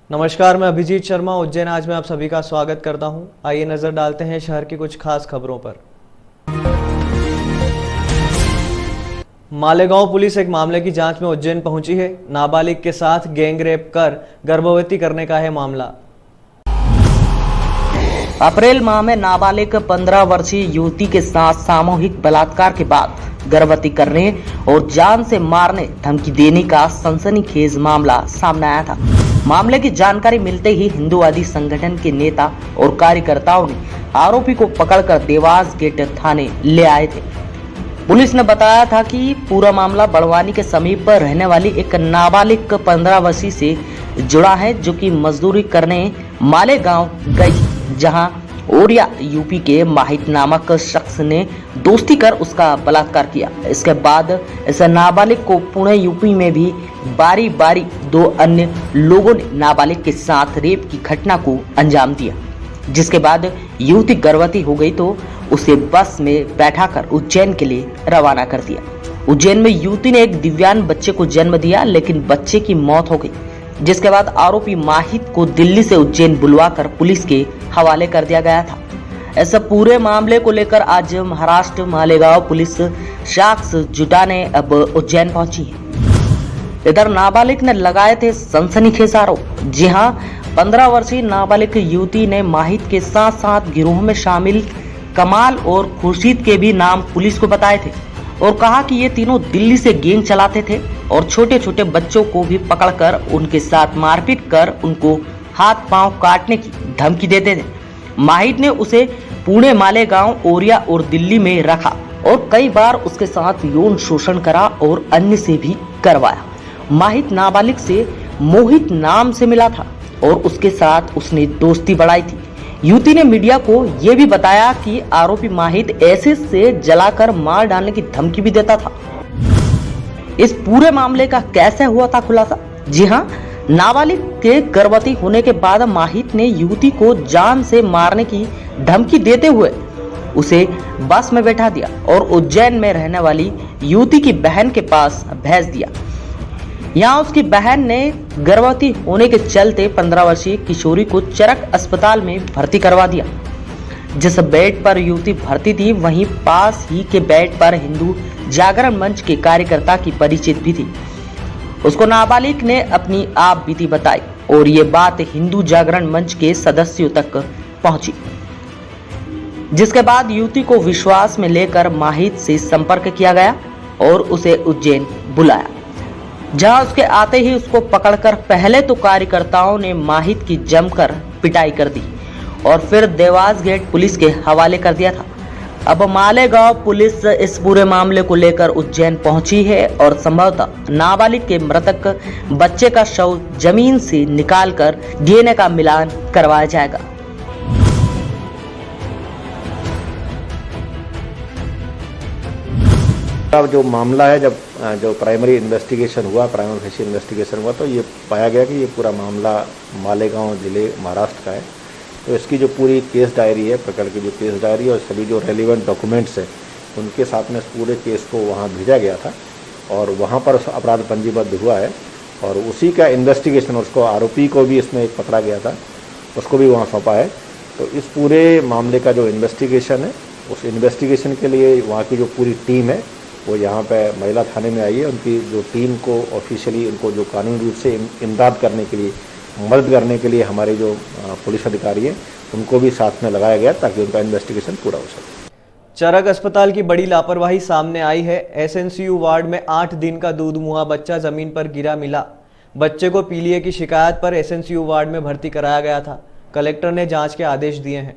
नमस्कार, मैं अभिजीत शर्मा उज्जैन आज में आप सभी का स्वागत करता हूं। आइए नजर डालते हैं शहर की कुछ खास खबरों पर। मालेगांव पुलिस एक मामले की जांच में उज्जैन पहुंची है। नाबालिग के साथ गैंग रेप कर गर्भवती करने का है मामला। अप्रैल माह में नाबालिग 15 वर्षीय युवती के साथ सामूहिक बलात्कार के बाद गर्भवती करने और जान से मारने धमकी देने का सनसनीखेज मामला सामने आया था। मामले की जानकारी मिलते ही हिंदूवादी संगठन के नेता और कार्यकर्ताओं ने आरोपी को पकड़कर देवास गेट थाने ले आए थे। पुलिस ने बताया था कि पूरा मामला बड़वानी के समीप पर रहने वाली एक नाबालिग 15 वर्षीय से जुड़ा है, जो कि मजदूरी करने मालेगांव गई, जहां ओरिया यूपी के माहित नामक शख्स ने दोस्ती कर उसका बलात्कार किया। इसके बाद इस नाबालिग को पुणे यूपी में भी बारी बारी 2 अन्य लोगों ने नाबालिग के साथ रेप की घटना को अंजाम दिया। जिसके बाद युवती गर्भवती हो गई तो उसे बस में बैठाकर उज्जैन के लिए रवाना कर दिया। उज्जैन में युवती ने एक दिव्यांग बच्चे को जन्म दिया, लेकिन बच्चे की मौत हो गई। जिसके बाद आरोपी माहित को दिल्ली से उज्जैन बुलवाकर पुलिस के हवाले कर दिया गया था। इस पूरे मामले को लेकर आज महाराष्ट्र मालेगांव पुलिस साक्ष्य जुटाने अब उज्जैन पहुंची है। इधर नाबालिग ने लगाए थे सनसनीखेज आरोप। जी हां, 15 वर्षीय नाबालिग युवती ने माहित के साथ साथ गिरोह में शामिल कमाल और खुर्शीद के भी नाम पुलिस को बताए थे और कहा कि ये तीनों दिल्ली से गैंग चलाते थे और छोटे छोटे बच्चों को भी पकड़कर उनके साथ मारपीट कर उनको हाथ पांव काटने की धमकी देते थे। माहित ने उसे पुणे, मालेगांव, ओरिया और दिल्ली में रखा और कई बार उसके साथ यौन शोषण करा और अन्य से भी करवाया। माहित नाबालिग से मोहित नाम से मिला था और उसके साथ उसने दोस्ती बढ़ाई थी। युवती ने मीडिया को यह भी बताया कि आरोपी माहित एसिड से जलाकर मार डालने की धमकी भी देता था। इस पूरे मामले का कैसे हुआ था खुलासा? जी हां, नाबालिग के गर्भवती होने के बाद माहित ने युवती को जान से मारने की धमकी देते हुए उसे बस में बैठा दिया और उज्जैन में रहने वाली युवती की बहन के पास भेज दिया। यहाँ उसकी बहन ने गर्भवती होने के चलते 15 वर्षीय किशोरी को चरक अस्पताल में भर्ती करवा दिया। जिस बेड पर युवती भर्ती थी, वहीं पास ही के बेड पर हिंदू जागरण मंच के कार्यकर्ता की परिचित भी थी। उसको नाबालिग ने अपनी आप बीती बताई और ये बात हिंदू जागरण मंच के सदस्यों तक पहुंची। जिसके बाद युवती को विश्वास में लेकर माहित से संपर्क किया गया और उसे उज्जैन बुलाया, जहां उसके आते ही उसको पकड़कर पहले तो कार्यकर्ताओं ने माहित की जमकर पिटाई कर दी और फिर देवास गेट पुलिस के हवाले कर दिया था। अब मालेगांव पुलिस इस पूरे मामले को लेकर उज्जैन पहुंची है और संभवतः नाबालिग के मृतक बच्चे का शव जमीन से निकालकर डीएनए का मिलान करवाया जाएगा। अब जो मामला है, जो प्राइमरी इन्वेस्टिगेशन हुआ, प्राइमरी फेशियल इन्वेस्टिगेशन हुआ, तो ये पाया गया कि ये पूरा मामला मालेगांव जिले महाराष्ट्र का है। तो इसकी जो पूरी केस डायरी है, प्रकरण की जो केस डायरी है और सभी जो रेलिवेंट डॉक्यूमेंट्स हैं, उनके साथ में इस पूरे केस को वहाँ भेजा गया था और वहाँ पर अपराध पंजीबद्ध हुआ है और उसी का इन्वेस्टिगेशन, उसको आरोपी को भी इसमें एक पकड़ा गया था, उसको भी वहाँ सौंपा है। तो इस पूरे मामले का जो इन्वेस्टिगेशन है, उस इन्वेस्टिगेशन के लिए वहाँ की जो पूरी टीम है वो यहाँ पे महिला थाने में आई है। उनकी जो टीम को ऑफिशियली उनको जो कानूनी रूप से इमदाद करने के लिए, मदद करने के लिए हमारे जो पुलिस अधिकारी हैं उनको भी साथ में लगाया गया ताकि उनका इन्वेस्टिगेशन पूरा हो सके। चरक अस्पताल की बड़ी लापरवाही सामने आई है। एसएनसीयू वार्ड में 8 दिन का दूध मुहा बच्चा जमीन पर गिरा मिला। बच्चे को पीलिया की शिकायत पर एसएनसीयू वार्ड में भर्ती कराया गया था। कलेक्टर ने जांच के आदेश दिए हैं।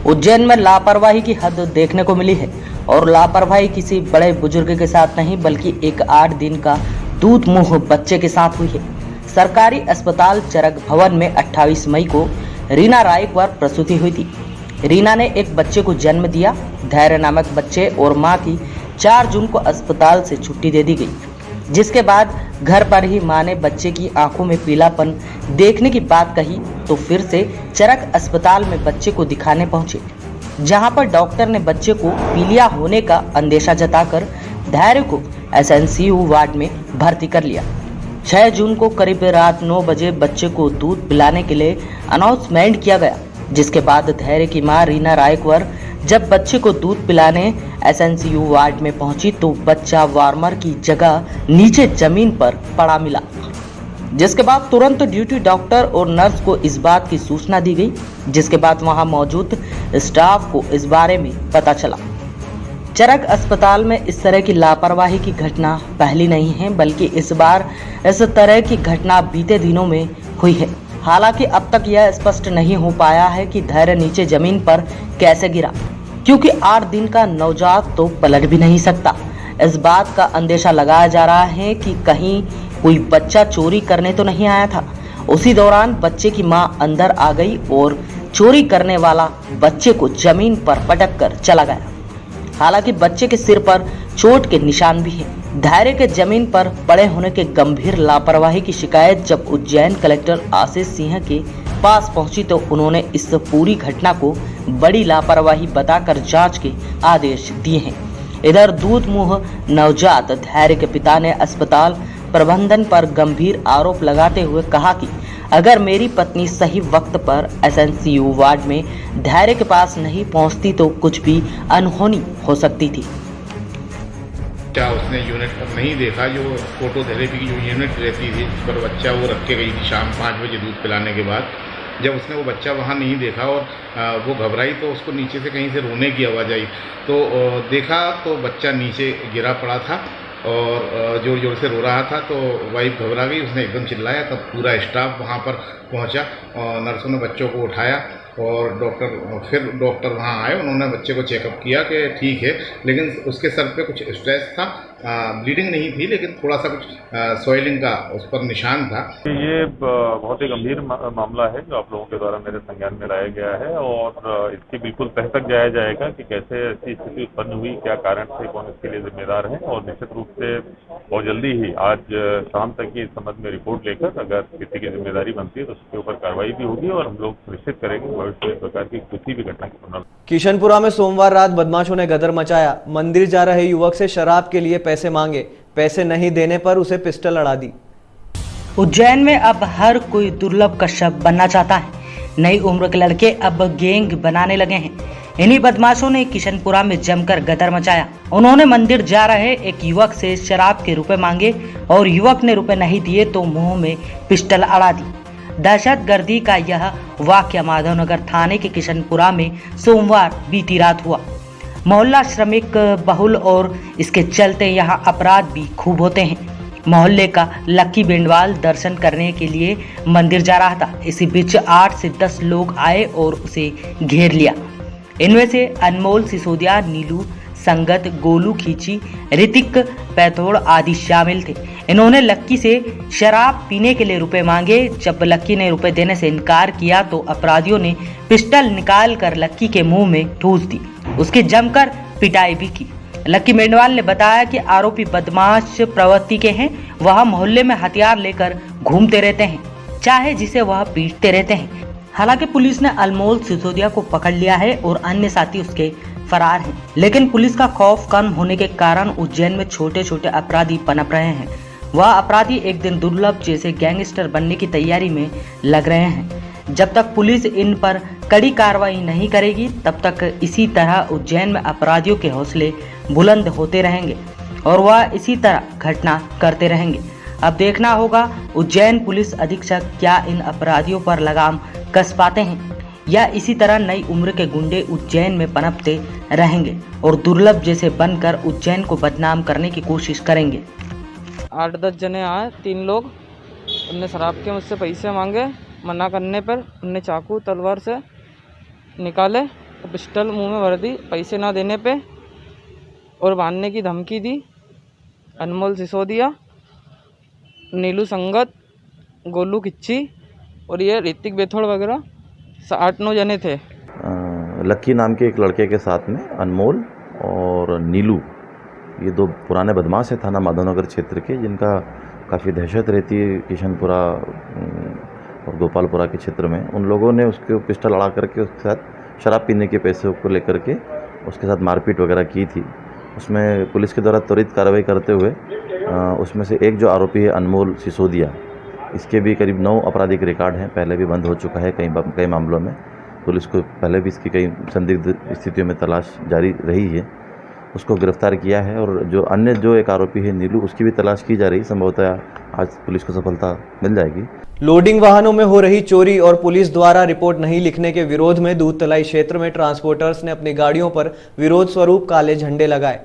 उज्जैन में लापरवाही की हद देखने को मिली है और लापरवाही किसी बड़े बुजुर्ग के साथ नहीं बल्कि एक 8 दिन का दूध मुंह बच्चे के साथ हुई है। सरकारी अस्पताल चरक भवन में 28 मई को रीना रायकवार प्रसूति हुई थी। रीना ने एक बच्चे को जन्म दिया। धैर्य नामक बच्चे और मां की 4 जून को अस्पताल से छुट्टी दे दी गई, जिसके बाद घर पर ही मां ने बच्चे की आंखों में पीलापन देखने की बात कही तो फिर से चरक अस्पताल में बच्चे को दिखाने पहुंचे, जहां पर डॉक्टर ने बच्चे को पीलिया होने का अंदेशा जताकर धैर्य को एसएनसीयू वार्ड में भर्ती कर लिया। 6 जून को करीब रात 9 बजे बच्चे को दूध पिलाने के लिए अनाउंसमेंट किया गया, जिसके बाद धैर्य की मां रीना रायकवर जब बच्चे को दूध पिलाने एसएनसीयू वार्ड में पहुंची तो बच्चा वार्मर की जगह नीचे जमीन पर पड़ा मिला, जिसके बाद तुरंत ड्यूटी डॉक्टर और नर्स को इस बात की सूचना दी गई, जिसके बाद वहां मौजूद स्टाफ को इस बारे में पता चला। चरक अस्पताल में इस तरह की लापरवाही की घटना पहली नहीं है, बल्कि इस बार इस तरह की घटना बीते दिनों में हुई है। हालांकि अब तक यह स्पष्ट नहीं हो पाया है कि धैर्य नीचे जमीन पर कैसे गिरा, क्योंकि 8 दिन का नवजात तो पलट भी नहीं सकता। इस बात का अंदेशा लगाया जा रहा है कि कहीं कोई बच्चा चोरी करने तो नहीं आया था। उसी दौरान बच्चे की मां अंदर आ गई और चोरी करने वाला बच्चे को जमीन पर पटक कर चला गया। हालांकि बच्चे के सिर पर चोट के निशान भी हैं। धैर्य के जमीन पर पड़े होने के गंभीर लापरवाही की शिकायत जब उज्जैन कलेक्टर आशीष सिंह के पास पहुंची तो उन्होंने इस पूरी घटना को बड़ी लापरवाही बताकर जांच के आदेश दिए हैं। इधर दूध मुंह नवजात धैर्य के पिता ने अस्पताल प्रबंधन पर गंभीर आरोप लगाते हुए कहा कि अगर मेरी पत्नी सही वक्त पर एसएनसीयू वार्ड में धैर्य के पास नहीं पहुंचती तो कुछ भी अनहोनी हो सकती थी। क्या उसने यूनिट पर नहीं देखा, जो फोटोथेरेपी की जो यूनिट रहती थी जिस पर बच्चा वो रख के गई थी शाम 5 बजे दूध पिलाने के बाद, जब उसने वो बच्चा वहाँ नहीं देखा और वो घबराई तो उसको नीचे से कहीं से रोने की आवाज़ आई, तो देखा तो बच्चा नीचे गिरा पड़ा था और जोर जोर से रो रहा था। तो वाइफ घबरा गई, उसने एकदम चिल्लाया, तब पूरा स्टाफ वहाँ पर पहुँचा और नर्सों ने बच्चों को उठाया और डॉक्टर वहाँ आए। उन्होंने बच्चे को चेकअप किया कि ठीक है, लेकिन उसके सर पे कुछ स्ट्रेस था, ब्लीडिंग नहीं थी लेकिन थोड़ा सा कुछ सॉइलिंग का उस पर निशान था। ये बहुत ही गंभीर मामला है जो आप लोगों के द्वारा मेरे संज्ञान में लाया गया है और इसकी बिल्कुल तह तक जाया जाएगा कि कैसे ऐसी स्थिति उत्पन्न हुई, क्या कारण थे, कौन इसके लिए जिम्मेदार है और निश्चित रूप से बहुत जल्दी ही आज शाम तक ही इस संबंध में रिपोर्ट लेकर अगर किसी की जिम्मेदारी बनती है तो उसके ऊपर कार्रवाई भी होगी और हम लोग सुनिश्चित करेंगे भविष्य में इस प्रकार की किसी भी घटना की पुनरावृत्ति। किशनपुरा में सोमवार रात बदमाशों ने गदर मचाया। मंदिर जा रहे युवक से शराब के लिए पैसे मांगे, पैसे नहीं देने पर उसे पिस्टल अड़ा दी। उज्जैन में अब हर कोई दुर्लभ कश्यप बनना चाहता है। नई उम्र के लड़के अब गैंग बनाने लगे हैं। इन्हीं बदमाशों ने किशनपुरा में जमकर गदर मचाया। उन्होंने मंदिर जा रहे एक युवक से शराब के रुपए मांगे और युवक ने रुपए नहीं दिए तो मुंह में पिस्टल अड़ा दी। दहशतगर्दी का यह वाकया माधवनगर थाने के किशनपुरा में सोमवार बीती रात हुआ। मोहल्ला श्रमिक बहुल और इसके चलते यहां अपराध भी खूब होते हैं। मोहल्ले का लक्की बेंडवाल दर्शन करने के लिए मंदिर जा रहा था। इसी बीच 8 से 10 लोग आए और उसे घेर लिया। इनमें से अनमोल सिसोदिया, नीलू संगत, गोलू खींची, ऋतिक पैथोड़ आदि शामिल थे। इन्होंने लक्की से शराब पीने के लिए रुपए मांगे। जब लक्की ने रुपए देने से इनकार किया तो अपराधियों ने पिस्टल निकाल कर लक्की के मुंह में ठूस दी। उसकी जमकर पिटाई भी की। लक्की मेंढवाल ने बताया कि आरोपी बदमाश प्रवृत्ति के हैं। वह मोहल्ले में हथियार लेकर घूमते रहते हैं, चाहे जिसे वह पीटते रहते हैं। हालांकि पुलिस ने अनमोल सिसोदिया को पकड़ लिया है और अन्य साथी उसके फरार हैं। लेकिन पुलिस का खौफ कम होने के कारण उज्जैन में छोटे छोटे अपराधी पनप रहे हैं। वह अपराधी एक दिन दुर्लभ जैसे गैंगस्टर बनने की तैयारी में लग रहे हैं। जब तक पुलिस इन पर कड़ी कार्रवाई नहीं करेगी तब तक इसी तरह उज्जैन में अपराधियों के हौसले बुलंद होते रहेंगे और वह इसी तरह घटना करते रहेंगे। अब देखना होगा उज्जैन पुलिस अधीक्षक क्या इन अपराधियों पर लगाम कस पाते हैं या इसी तरह नई उम्र के गुंडे उज्जैन में पनपते रहेंगे और दुर्लभ जैसे बनकर उज्जैन को बदनाम करने की कोशिश करेंगे। 8-10 जने आए, 3 लोग, उनने शराब के मुझसे पैसे मांगे। मना करने पर उनने चाकू तलवार से निकाले और पिस्टल मुंह में भर दी। पैसे ना देने पे और बांधने की धमकी दी। अनमोल सिसोदिया, नीलू संगत, गोलू किच्ची और ये ऋतिक बेथोड़ वगैरह 8-9 जने थे। लक्की नाम के एक लड़के के साथ में अनमोल और नीलू, ये 2 पुराने बदमाश हैं थाना माधवनगर क्षेत्र के, जिनका काफ़ी दहशत रहती है किशनपुरा और गोपालपुरा के क्षेत्र में। उन लोगों ने उसके पिस्टल अड़ा करके उसके साथ शराब पीने के पैसे को लेकर के उसके साथ मारपीट वगैरह की थी। उसमें पुलिस के द्वारा त्वरित कार्रवाई करते हुए उसमें से एक जो आरोपी है अनमोल सिसोदिया, इसके भी करीब 9 आपराधिक रिकॉर्ड हैं, पहले भी बंद हो चुका है कई मामलों में। पुलिस को पहले भी इसकी कई संदिग्ध स्थितियों में तलाश जारी रही है, उसको गिरफ्तार किया है। और जो अन्य जो एक आरोपी है नीलू, उसकी भी तलाश की जा रही है, संभवतः आज पुलिस को सफलता मिल जाएगी। लोडिंग वाहनों में हो रही चोरी और पुलिस द्वारा रिपोर्ट नहीं लिखने के विरोध में दूधतलाई क्षेत्र में ट्रांसपोर्टर्स ने अपनी गाड़ियों पर विरोध स्वरूप काले झंडे लगाए।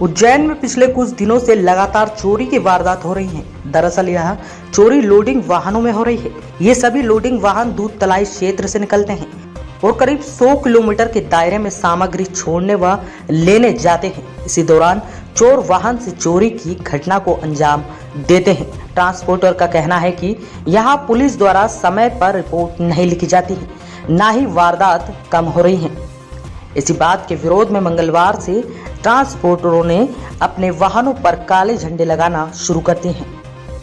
उज्जैन में पिछले कुछ दिनों से लगातार चोरी की वारदात हो रही हैं। दरअसल यह चोरी लोडिंग वाहनों में हो रही है। ये सभी लोडिंग वाहन दूधतलाई क्षेत्र से निकलते हैं और करीब 100 किलोमीटर के दायरे में सामग्री छोड़ने व लेने जाते हैं। इसी दौरान चोर वाहन से चोरी की घटना को अंजाम देते हैं। ट्रांसपोर्टर का कहना है कि यहाँ पुलिस द्वारा समय पर रिपोर्ट नहीं लिखी जाती है, ना ही वारदात कम हो रही है। इसी बात के विरोध में मंगलवार से ट्रांसपोर्टरों ने अपने वाहनों पर काले झंडे लगाना शुरू कर दिए हैं।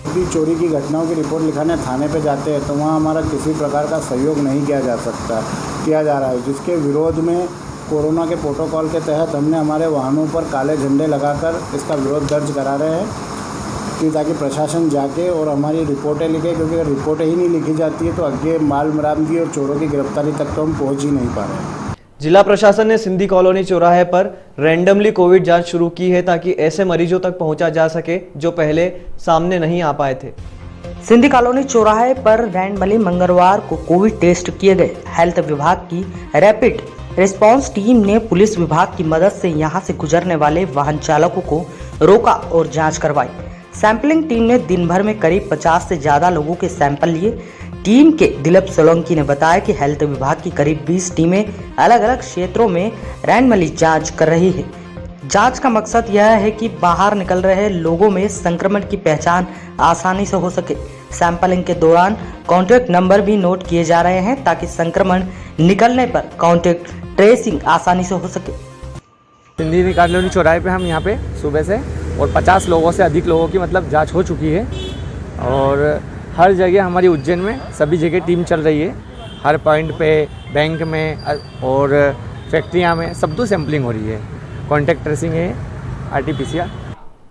भी चोरी की घटनाओं की रिपोर्ट लिखाने थाने पे जाते हैं तो वहाँ हमारा किसी प्रकार का सहयोग नहीं किया जा रहा है, जिसके विरोध में कोरोना के प्रोटोकॉल के तहत हमने हमारे वाहनों पर काले झंडे लगाकर इसका विरोध दर्ज करा रहे हैं कि ताकि प्रशासन जाके और हमारी रिपोर्टें लिखे, क्योंकि अगर रिपोर्टें ही नहीं लिखी जाती है तो आगे माल बरामदगी और चोरों की गिरफ्तारी तक तो हम पहुँच ही नहीं पा रहे हैं। जिला प्रशासन ने सिंधी कॉलोनी चौराहे पर रैंडमली कोविड जांच शुरू की है ताकि ऐसे मरीजों तक पहुंचा जा सके जो पहले सामने नहीं आ पाए थे। सिंधी कॉलोनी चौराहे पर रैंडमली मंगलवार को कोविड टेस्ट किए गए। हेल्थ विभाग की रैपिड रिस्पांस टीम ने पुलिस विभाग की मदद से यहां से गुजरने वाले वाहन चालकों को रोका और जांच करवाई। सैंपलिंग टीम ने दिन भर में करीब 50 से ज्यादा लोगों के सैंपल लिए। टीम के दिलीप सोलंकी ने बताया कि हेल्थ विभाग की करीब 20 टीमें अलग अलग क्षेत्रों में रैंडमली जांच कर रही है। जांच का मकसद यह है कि बाहर निकल रहे लोगों में संक्रमण की पहचान आसानी से हो सके। सैंपलिंग के दौरान कॉन्टैक्ट नंबर भी नोट किए जा रहे हैं ताकि संक्रमण निकलने पर कॉन्टैक्ट ट्रेसिंग आसानी से हो सके। सिंधी कॉलोनी चौराहे पे हम यहाँ पे सुबह से और 50 लोगों से अधिक लोगों की जांच हो चुकी है और हर जगह हमारी उज्जैन में सभी जगह टीम चल रही है। हर पॉइंट पे, बैंक में और फैक्ट्रियाँ में सब तो सैम्पलिंग हो रही है। कॉन्टैक्ट ट्रेसिंग है, RT-PCR।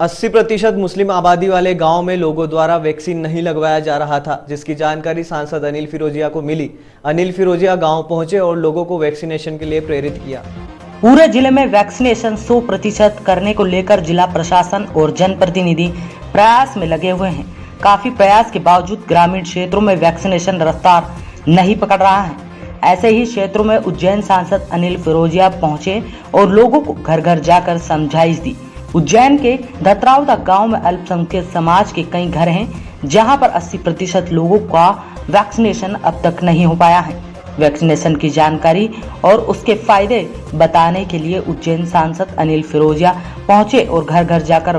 80% मुस्लिम आबादी वाले गांव में लोगों द्वारा वैक्सीन नहीं लगवाया जा रहा था, जिसकी जानकारी सांसद अनिल फिरोजिया को मिली। अनिल फिरोजिया गांव पहुंचे और लोगों को वैक्सीनेशन के लिए प्रेरित किया। पूरे जिले में वैक्सीनेशन 100% करने को लेकर जिला प्रशासन और जनप्रतिनिधि प्रयास में लगे हुए हैं। काफी प्रयास के बावजूद ग्रामीण क्षेत्रों में वैक्सीनेशन रफ्तार नहीं पकड़ रहा है। ऐसे ही क्षेत्रों में उज्जैन सांसद अनिल फिरोजिया पहुंचे और लोगों को घर घर जाकर समझाइश दी। उज्जैन के धतरावदा गांव में अल्पसंख्यक समाज के कई घर हैं जहां पर 80% लोगों का वैक्सीनेशन अब तक नहीं हो पाया है। वैक्सीनेशन की जानकारी और उसके फायदे बताने के लिए उज्जैन सांसद अनिल फिरोजिया पहुंचे और घर घर जाकर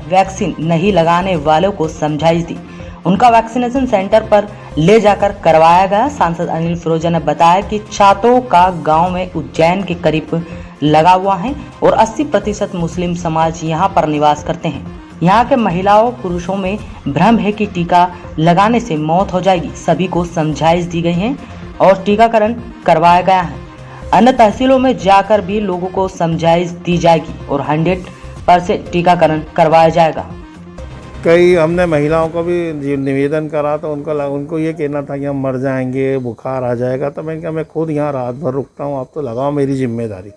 वैक्सीन नहीं लगाने वालों को समझाइश दी। उनका वैक्सीनेशन सेंटर पर ले जाकर करवाया गया। सांसद अनिल फिरोजिया ने बताया कि छात्रों का गांव में उज्जैन के करीब लगा हुआ है और 80% मुस्लिम समाज यहां पर निवास करते हैं। यहाँ के महिलाओं पुरुषों में भ्रम है कि टीका लगाने से मौत हो जाएगी। सभी को समझाइश दी गई है और टीकाकरण करवाया गया है। अन्य तहसीलों में जाकर भी लोगों को समझाइश दी जाएगी और 100% टीकाकरण करवाया जाएगा। कई हमने महिलाओं को भी निवेदन करा तो उनको ये कहना था कि हम मर जाएंगे, बुखार आ जाएगा। तो मैंने कहा मैं खुद यहाँ रात भर रुकता हूँ, आप तो लगाओ, मेरी जिम्मेदारी।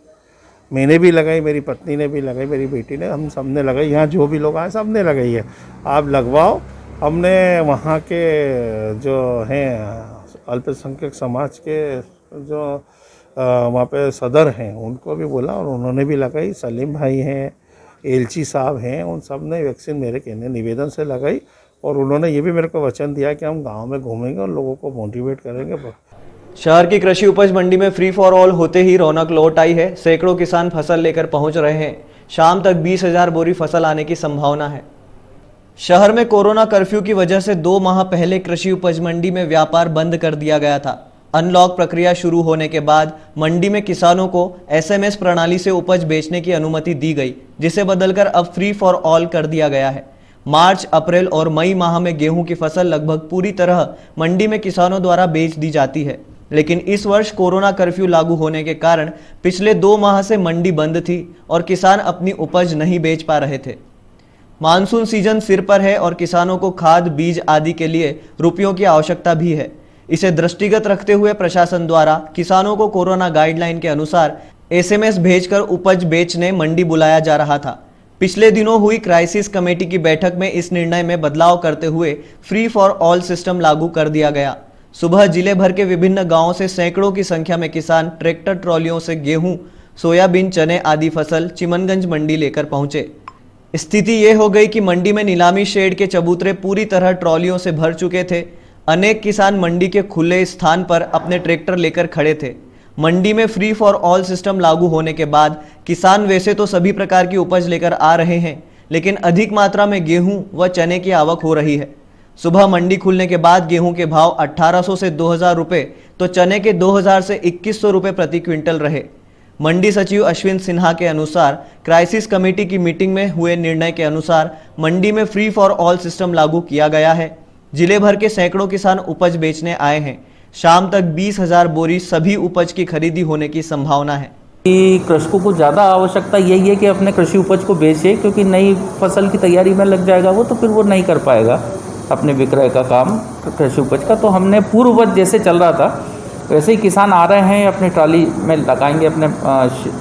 मैंने भी लगाई, मेरी पत्नी ने भी लगाई, मेरी बेटी ने, हम सब ने लगाई। यहाँ जो भी लोग आए सब ने लगाई है। आप लगवाओ। हमने वहाँ के जो हैं अल्पसंख्यक समाज के जो वहाँ पे सदर हैं उनको भी बोला और उन्होंने भी लगाई। सलीम भाई हैं, एलची साहब हैं, उन सब ने वैक्सीन मेरे कहने निवेदन से लगाई और उन्होंने ये भी मेरे को वचन दिया कि हम गांव में घूमेंगे और लोगों को मोटिवेट करेंगे। शहर की कृषि उपज मंडी में फ्री फॉर ऑल होते ही रौनक लौट आई है। सैकड़ों किसान फसल लेकर पहुंच रहे हैं। शाम तक 20,000 बोरी फसल आने की संभावना है। शहर में कोरोना कर्फ्यू की वजह से 2 माह पहले कृषि उपज मंडी में व्यापार बंद कर दिया गया था। अनलॉक प्रक्रिया शुरू होने के बाद मंडी में किसानों को SMS प्रणाली से उपज बेचने की अनुमति दी गई, जिसे बदलकर अब फ्री फॉर ऑल कर दिया गया है। मार्च, अप्रैल और मई माह में गेहूं की फसल लगभग पूरी तरह मंडी में किसानों द्वारा बेच दी जाती है। लेकिन इस वर्ष कोरोना कर्फ्यू लागू होने के कारण पिछले 2 माह से मंडी बंद थी और किसान अपनी उपज नहीं बेच पा रहे थे। मानसून सीजन सिर पर है और किसानों को खाद, बीज आदि के लिए रुपयों की आवश्यकता भी है। इसे दृष्टिगत रखते हुए प्रशासन द्वारा किसानों को कोरोना गाइडलाइन के अनुसार SMS भेजकर उपज बेचने मंडी बुलाया जा रहा था। पिछले दिनों हुई क्राइसिस कमेटी की बैठक में इस निर्णय में बदलाव करते हुए फ्री फॉर ऑल सिस्टम लागू कर दिया गया। सुबह जिले भर के विभिन्न गांवों से सैकड़ों की संख्या में किसान ट्रैक्टर ट्रॉलियों से गेहूं, सोयाबीन, चने आदि फसल चिमनगंज मंडी लेकर पहुंचे। स्थिति ये हो गई कि मंडी में नीलामी शेड के चबूतरे पूरी तरह ट्रॉलियों से भर चुके थे। अनेक किसान मंडी के खुले स्थान पर अपने ट्रैक्टर लेकर खड़े थे। मंडी में फ्री फॉर ऑल सिस्टम लागू होने के बाद किसान वैसे तो सभी प्रकार की उपज लेकर आ रहे हैं, लेकिन अधिक मात्रा में गेहूं व चने की आवक हो रही है। सुबह मंडी खुलने के बाद गेहूं के भाव 1800 से 2000 रुपये तो चने के 2000 से 2100 रुपये प्रति क्विंटल रहे। मंडी सचिव अश्विन सिन्हा के अनुसार क्राइसिस कमेटी की मीटिंग में हुए निर्णय के अनुसार मंडी में फ्री फॉर ऑल सिस्टम लागू किया गया है। जिले भर के सैकड़ों किसान उपज बेचने आए हैं। शाम तक 20,000 बोरी सभी उपज की खरीदी होने की संभावना है। कृषकों को ज़्यादा आवश्यकता यही है कि अपने कृषि उपज को बेचे, क्योंकि नई फसल की तैयारी में लग जाएगा वो, तो फिर वो नहीं कर पाएगा अपने विक्रय का काम कृषि उपज का। तो हमने पूर्ववत जैसे चल रहा था वैसे ही किसान आ रहे हैं, अपनी ट्राली में लगाएंगे, अपने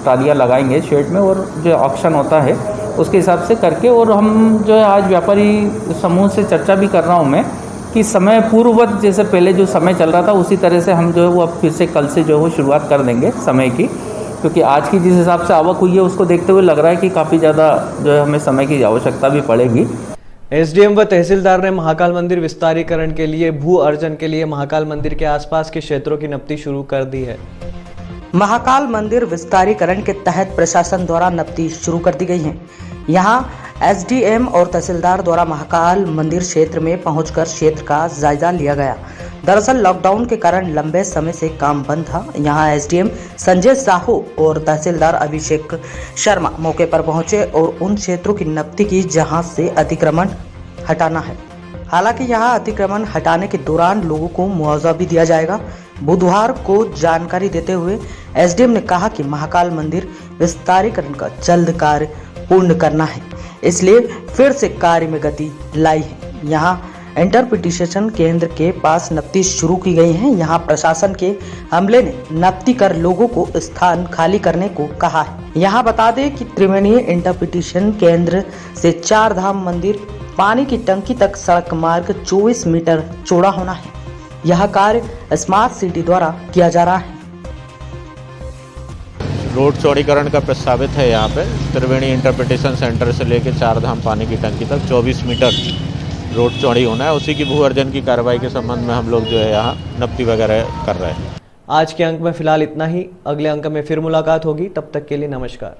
ट्रालियाँ लगाएंगे शेड में, और जो ऑक्शन होता है उसके हिसाब से करके। और हम जो है आज व्यापारी समूह से चर्चा भी कर रहा हूँ मैं कि समय पूर्ववत जैसे पहले जो समय चल रहा था उसी तरह से हम जो है वो अब फिर से कल से जो है वो शुरुआत कर देंगे समय की, क्योंकि आज की जिस हिसाब से आवक हुई है उसको देखते हुए लग रहा है कि काफ़ी ज़्यादा जो है हमें समय की आवश्यकता भी पड़ेगी। SDM व तहसीलदार ने महाकाल मंदिर विस्तारीकरण के लिए भू अर्जन के लिए महाकाल मंदिर के आसपास के क्षेत्रों की नपती शुरू कर दी है। महाकाल मंदिर विस्तारीकरण के तहत प्रशासन द्वारा नपती शुरू कर दी गई है। यहाँ SDM और तहसीलदार द्वारा महाकाल मंदिर क्षेत्र में पहुंचकर क्षेत्र का जायजा लिया गया। दरअसल लॉकडाउन के कारण लंबे समय से काम बंद था। यहाँ SDM संजय साहू और तहसीलदार अभिषेक शर्मा मौके पर पहुंचे और उन क्षेत्रों की नपती की जहां से अतिक्रमण हटाना है। हालांकि यहाँ अतिक्रमण हटाने के दौरान लोगों को मुआवजा भी दिया जाएगा। बुधवार को जानकारी देते हुए SDM ने कहा कि महाकाल मंदिर विस्तारीकरण का जल्द कार्य पूर्ण करना है, इसलिए फिर से कार्य में गति लाई है। यहाँ इंटरप्रिटेशन केंद्र के पास नपती शुरू की गई है। यहाँ प्रशासन के अमले ने नपती कर लोगों को स्थान खाली करने को कहा है। यहाँ बता दें कि त्रिवेणीय इंटरप्रिटेशन केंद्र से 4 धाम मंदिर पानी की टंकी तक सड़क मार्ग 24 मीटर चौड़ा होना है। यह कार्य स्मार्ट सिटी द्वारा किया जा रहा है। रोड चौड़ीकरण का प्रस्तावित है। यहाँ पे त्रिवेणी इंटरप्रिटेशन सेंटर से लेकर 4 धाम पानी की टंकी तक 24 मीटर रोड चौड़ी होना है। उसी की भू अर्जन की कार्रवाई के संबंध में हम लोग जो है यहाँ नपती वगैरह कर रहे हैं। आज के अंक में फिलहाल इतना ही। अगले अंक में फिर मुलाकात होगी। तब तक के लिए नमस्कार।